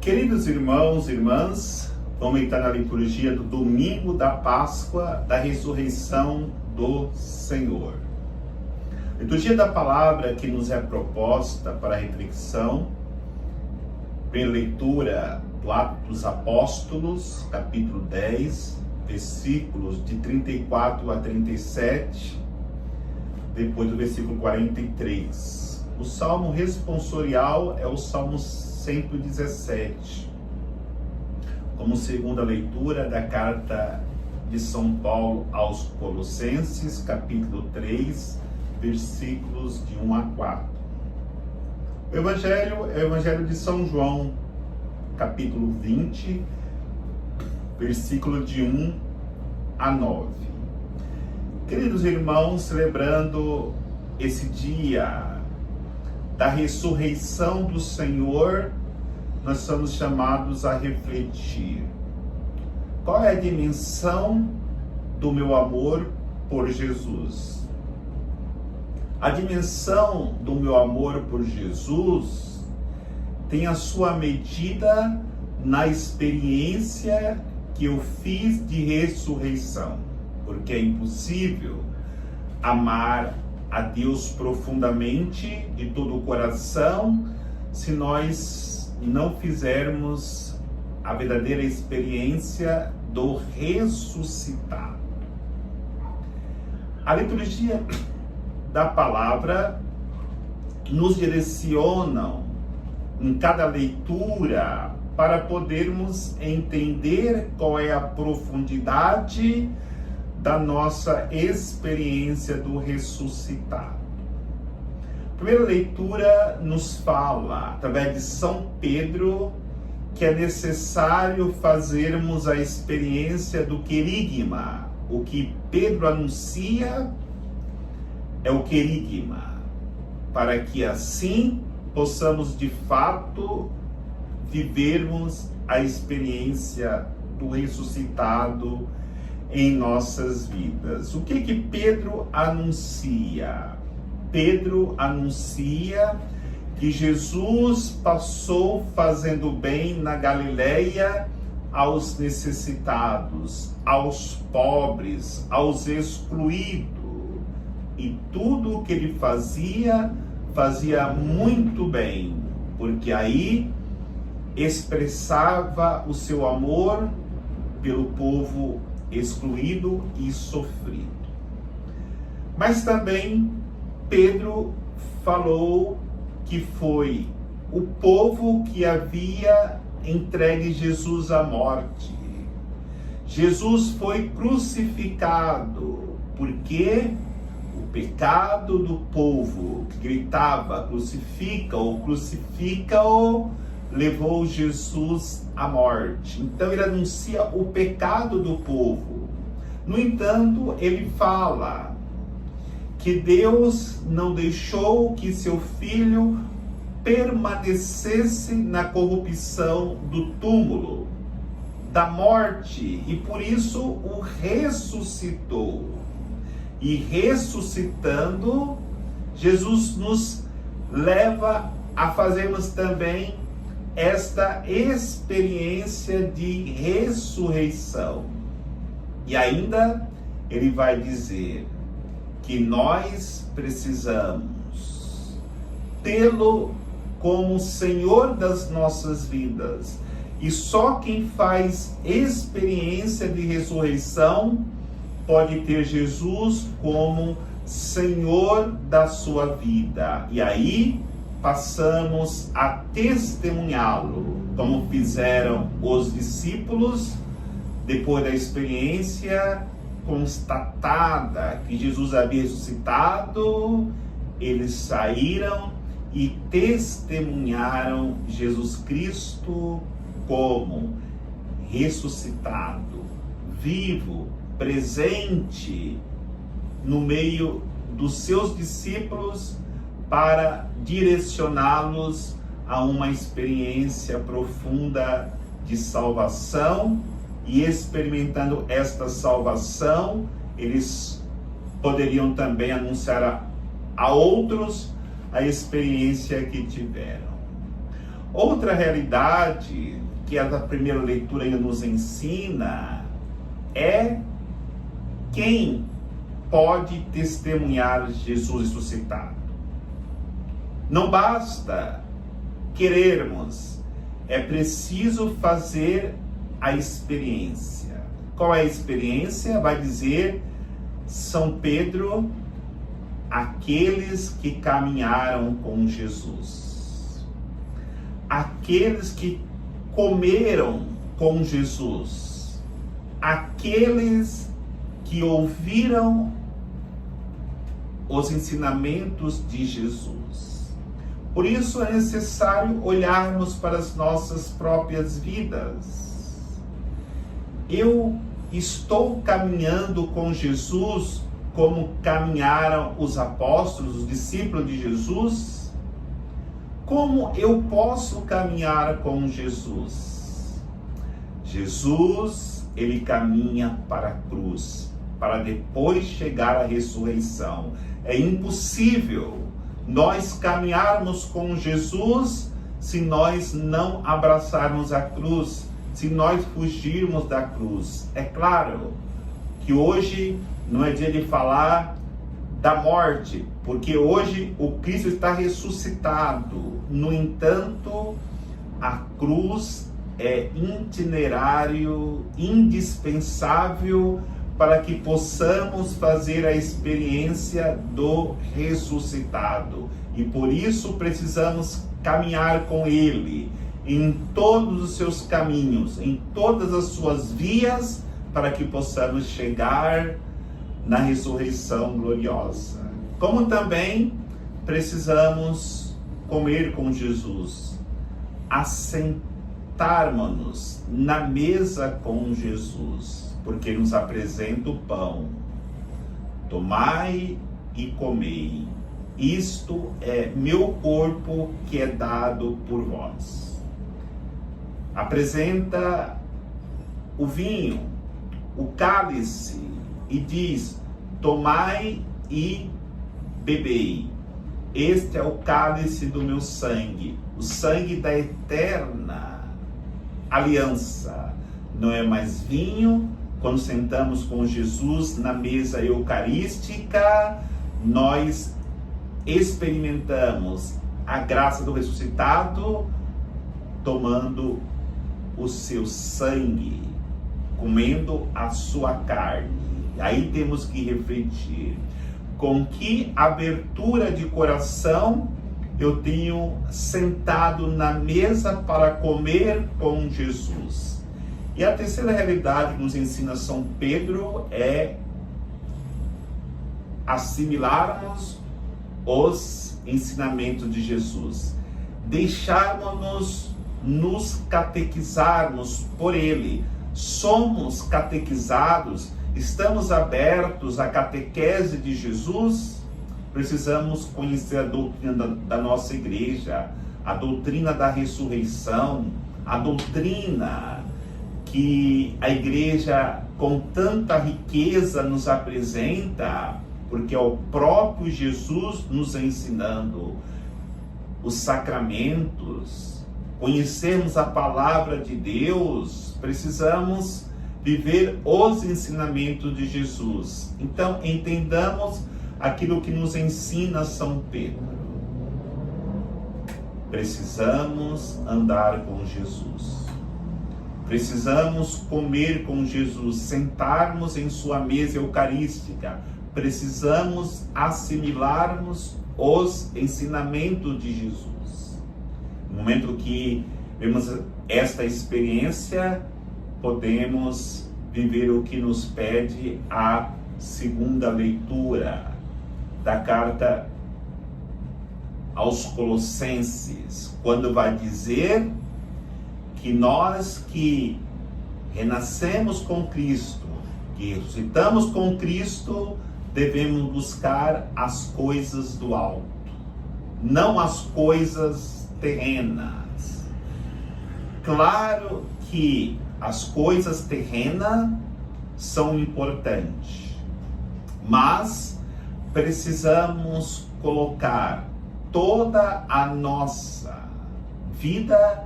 Queridos irmãos e irmãs, vamos entrar na liturgia do domingo da Páscoa, da ressurreição do Senhor. Liturgia da palavra que nos é proposta para a reflexão, em leitura do Atos dos Apóstolos, capítulo 10, versículos de 34 a 37, depois do versículo 43. O salmo responsorial é o Salmo 117, como segunda leitura da carta de São Paulo aos Colossenses, capítulo 3, versículos de 1 a 4. O Evangelho é o Evangelho de São João, capítulo 20, versículo de 1 a 9. Queridos irmãos, celebrando esse dia da ressurreição do Senhor, nós somos chamados a refletir. Qual é a dimensão do meu amor por Jesus? A dimensão do meu amor por Jesus tem a sua medida na experiência que eu fiz de ressurreição, porque é impossível amar a Deus profundamente, de todo o coração, se nós não fizermos a verdadeira experiência do ressuscitado. A liturgia da palavra nos direcionam em cada leitura para podermos entender qual é a profundidade da nossa experiência do ressuscitado. A primeira leitura nos fala, através de São Pedro, que é necessário fazermos a experiência do querigma. O que Pedro anuncia é o querigma, para que assim possamos de fato vivermos a experiência do ressuscitado em nossas vidas. O que Pedro anuncia? Pedro anuncia que Jesus passou fazendo bem na Galileia aos necessitados, aos pobres, aos excluídos. E tudo o que ele fazia muito bem, porque aí expressava o seu amor pelo povo excluído e sofrido. Mas também Pedro falou que foi o povo que havia entregue Jesus à morte. Jesus foi crucificado porque o pecado do povo que gritava crucifica-o, crucifica-o, levou Jesus à morte. Então ele anuncia o pecado do povo. No entanto, ele fala que Deus não deixou que seu filho permanecesse na corrupção do túmulo, da morte, e por isso o ressuscitou. E ressuscitando, Jesus nos leva a fazermos também esta experiência de ressurreição. E ainda ele vai dizer que nós precisamos tê-lo como Senhor das nossas vidas. E só quem faz experiência de ressurreição pode ter Jesus como Senhor da sua vida. E aí passamos a testemunhá-lo, como fizeram os discípulos, depois da experiência constatada que Jesus havia ressuscitado, eles saíram e testemunharam Jesus Cristo como ressuscitado, vivo, presente no meio dos seus discípulos, para direcioná-los a uma experiência profunda de salvação, e experimentando esta salvação, eles poderiam também anunciar a outros a experiência que tiveram. Outra realidade que a primeira leitura ainda nos ensina é quem pode testemunhar Jesus ressuscitado. Não basta querermos, é preciso fazer a experiência. Qual é a experiência? Vai dizer São Pedro, aqueles que caminharam com Jesus, aqueles que comeram com Jesus, aqueles que ouviram os ensinamentos de Jesus. Por isso é necessário olharmos para as nossas próprias vidas. Eu estou caminhando com Jesus como caminharam os apóstolos, os discípulos de Jesus? Como eu posso caminhar com Jesus? Jesus, ele caminha para a cruz, para depois chegar à ressurreição. É impossível nós caminharmos com Jesus se nós não abraçarmos a cruz, se nós fugirmos da cruz. É claro que hoje não é dia de falar da morte, porque hoje o Cristo está ressuscitado. No entanto, a cruz é itinerário, indispensável para que possamos fazer a experiência do ressuscitado. E por isso precisamos caminhar com Ele em todos os seus caminhos, em todas as suas vias, para que possamos chegar na ressurreição gloriosa. Como também precisamos comer com Jesus, assentarmos-nos na mesa com Jesus, porque nos apresenta o pão. Tomai e comei, isto é meu corpo que é dado por vós. Apresenta o vinho, o cálice, e diz: tomai e bebei. Este é o cálice do meu sangue, o sangue da eterna aliança. Não é mais vinho. Quando sentamos com Jesus na mesa eucarística, nós experimentamos a graça do ressuscitado, tomando o seu sangue, comendo a sua carne. Aí temos que refletir com que abertura de coração eu tenho sentado na mesa para comer com Jesus. E a terceira realidade que nos ensina São Pedro é assimilarmos os ensinamentos de Jesus, deixarmos-nos nos catequizarmos por Ele. Somos catequizados. Estamos abertos à catequese de Jesus? Precisamos conhecer a doutrina da nossa igreja, a doutrina da ressurreição, a doutrina que a igreja com tanta riqueza nos apresenta, porque é o próprio Jesus nos ensinando os sacramentos, conhecermos a palavra de Deus. Precisamos viver os ensinamentos de Jesus. Então, entendamos aquilo que nos ensina São Pedro. Precisamos andar com Jesus. Precisamos comer com Jesus, sentarmos em sua mesa eucarística. Precisamos assimilarmos os ensinamentos de Jesus. No momento que vemos esta experiência, podemos viver o que nos pede a segunda leitura da carta aos Colossenses, quando vai dizer que nós que renascemos com Cristo, que ressuscitamos com Cristo, devemos buscar as coisas do alto, não as coisas terrenas. Claro que as coisas terrenas são importantes, mas precisamos colocar toda a nossa vida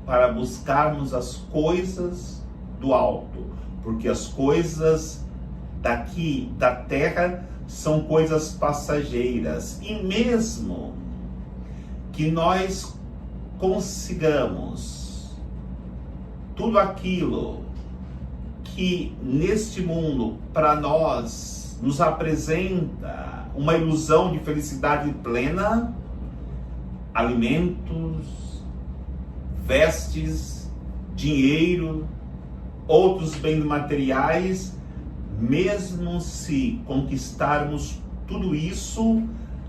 para buscarmos as coisas do alto, porque as coisas daqui da terra são coisas passageiras. E mesmo que nós consigamos tudo aquilo que neste mundo para nós nos apresenta uma ilusão de felicidade plena, alimentos, vestes, dinheiro, outros bens materiais, mesmo se conquistarmos tudo isso,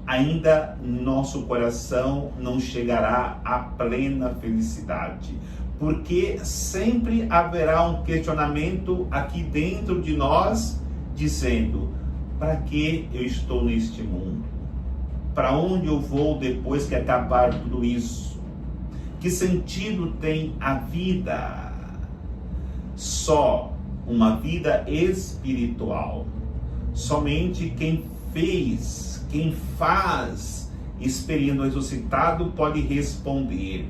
ainda nosso coração não chegará à plena felicidade, porque sempre haverá um questionamento aqui dentro de nós, dizendo: para que eu estou neste mundo? Para onde eu vou depois que acabar tudo isso? Que sentido tem a vida? Só uma vida espiritual. Somente quem faz experiência ressuscitado pode responder.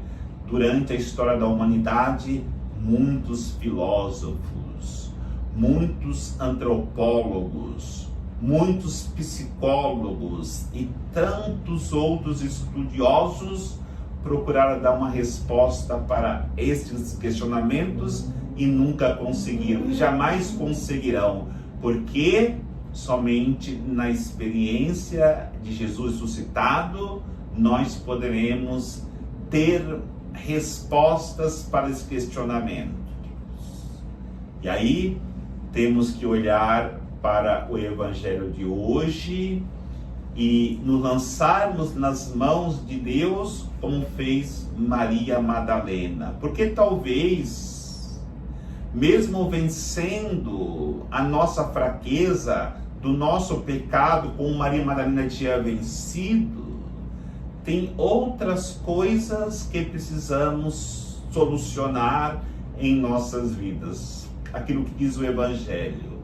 Durante a história da humanidade, muitos filósofos, muitos antropólogos, muitos psicólogos e tantos outros estudiosos procuraram dar uma resposta para estes questionamentos e nunca conseguiram, e jamais conseguirão, porque somente na experiência de Jesus ressuscitado nós poderemos ter respostas para esse questionamento. E aí temos que olhar para o Evangelho de hoje e nos lançarmos nas mãos de Deus, como fez Maria Madalena, porque talvez, mesmo vencendo a nossa fraqueza, do nosso pecado, como Maria Madalena tinha vencido, tem outras coisas que precisamos solucionar em nossas vidas. Aquilo que diz o Evangelho: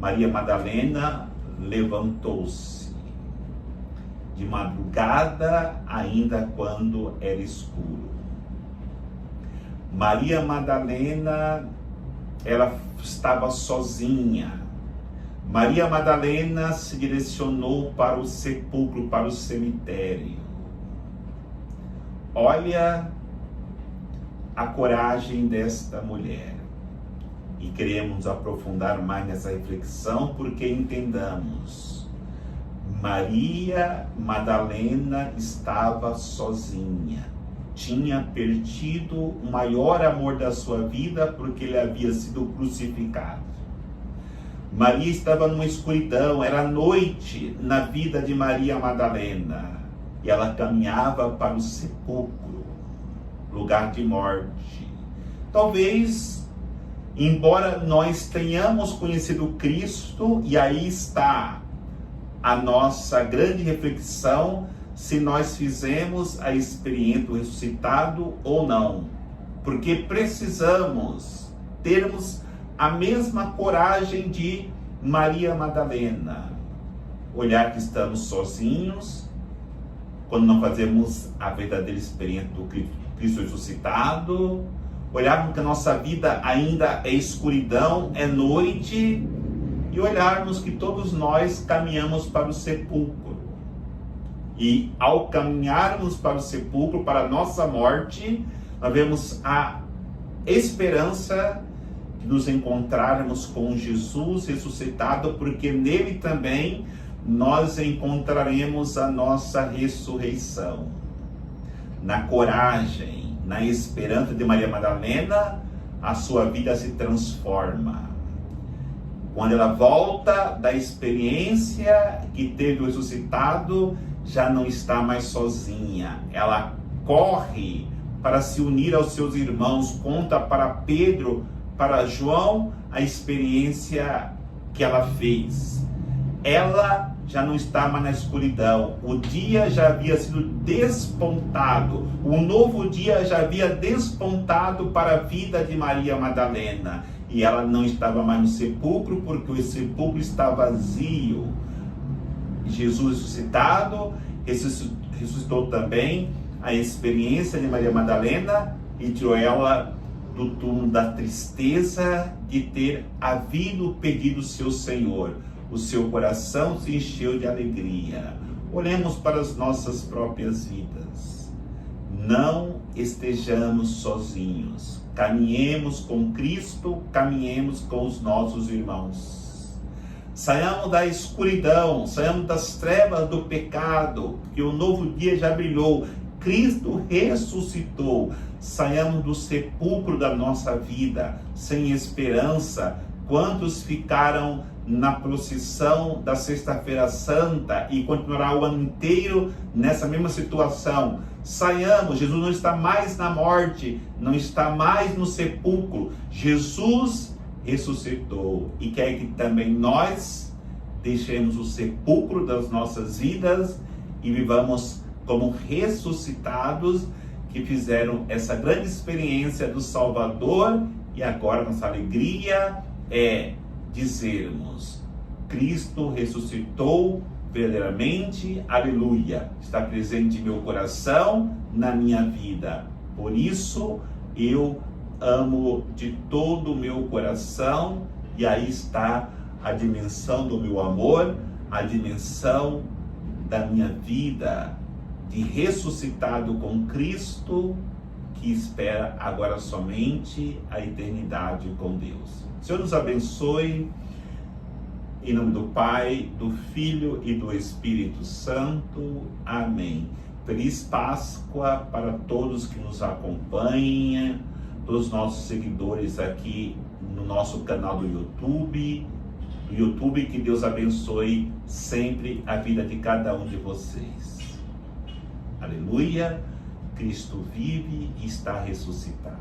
Maria Madalena levantou-se de madrugada, ainda quando era escuro. Maria Madalena, ela estava sozinha. Maria Madalena se direcionou para o sepulcro, para o cemitério. Olha a coragem desta mulher. E queremos aprofundar mais nessa reflexão, porque entendamos: Maria Madalena estava sozinha. Tinha perdido o maior amor da sua vida, porque ele havia sido crucificado. Maria estava numa escuridão, era noite na vida de Maria Madalena, e ela caminhava para o sepulcro, lugar de morte. Talvez, embora nós tenhamos conhecido Cristo, e aí está a nossa grande reflexão, se nós fizemos a experiência do ressuscitado ou não, porque precisamos termos a mesma coragem de Maria Madalena, olhar que estamos sozinhos quando não fazemos a verdadeira experiência do Cristo ressuscitado, olharmos que a nossa vida ainda é escuridão, é noite, e olharmos que todos nós caminhamos para o sepulcro. E ao caminharmos para o sepulcro, para a nossa morte, nós vemos a esperança de nos encontrarmos com Jesus ressuscitado, porque nele também nós encontraremos a nossa ressurreição. Na coragem, na esperança de Maria Madalena, a sua vida se transforma. Quando ela volta da experiência que teve o ressuscitado, já não está mais sozinha. Ela corre para se unir aos seus irmãos, conta para Pedro, para João, a experiência que ela fez. Ela já não está mais na escuridão. O dia já havia sido despontado. Um novo dia já havia despontado para a vida de Maria Madalena. E ela não estava mais no sepulcro, porque o sepulcro está vazio. Jesus ressuscitado, ressuscitou também a experiência de Maria Madalena e tirou ela do túmulo da tristeza de ter havido pedido seu Senhor. O seu coração se encheu de alegria. Olhemos para as nossas próprias vidas. Não estejamos sozinhos. Caminhemos com Cristo, caminhemos com os nossos irmãos. Saiamos da escuridão, saiamos das trevas do pecado, que o novo dia já brilhou. Cristo ressuscitou. Saiamos do sepulcro da nossa vida, sem esperança. Quantos ficaram na procissão da Sexta-feira Santa e continuará o ano inteiro nessa mesma situação? Saiamos, Jesus não está mais na morte, não está mais no sepulcro. Jesus ressuscitou e quer que também nós deixemos o sepulcro das nossas vidas e vivamos como ressuscitados que fizeram essa grande experiência do Salvador. E agora nossa alegria é dizermos: Cristo ressuscitou verdadeiramente, aleluia, está presente em meu coração, na minha vida. Por isso eu amo de todo o meu coração, e aí está a dimensão do meu amor, a dimensão da minha vida de ressuscitado com Cristo, que espera agora somente a eternidade com Deus. O Senhor nos abençoe, em nome do Pai, do Filho e do Espírito Santo. Amém. Feliz Páscoa para todos que nos acompanham, todos os nossos seguidores aqui no nosso canal do YouTube. Que Deus abençoe sempre a vida de cada um de vocês. Aleluia, Cristo vive e está ressuscitado.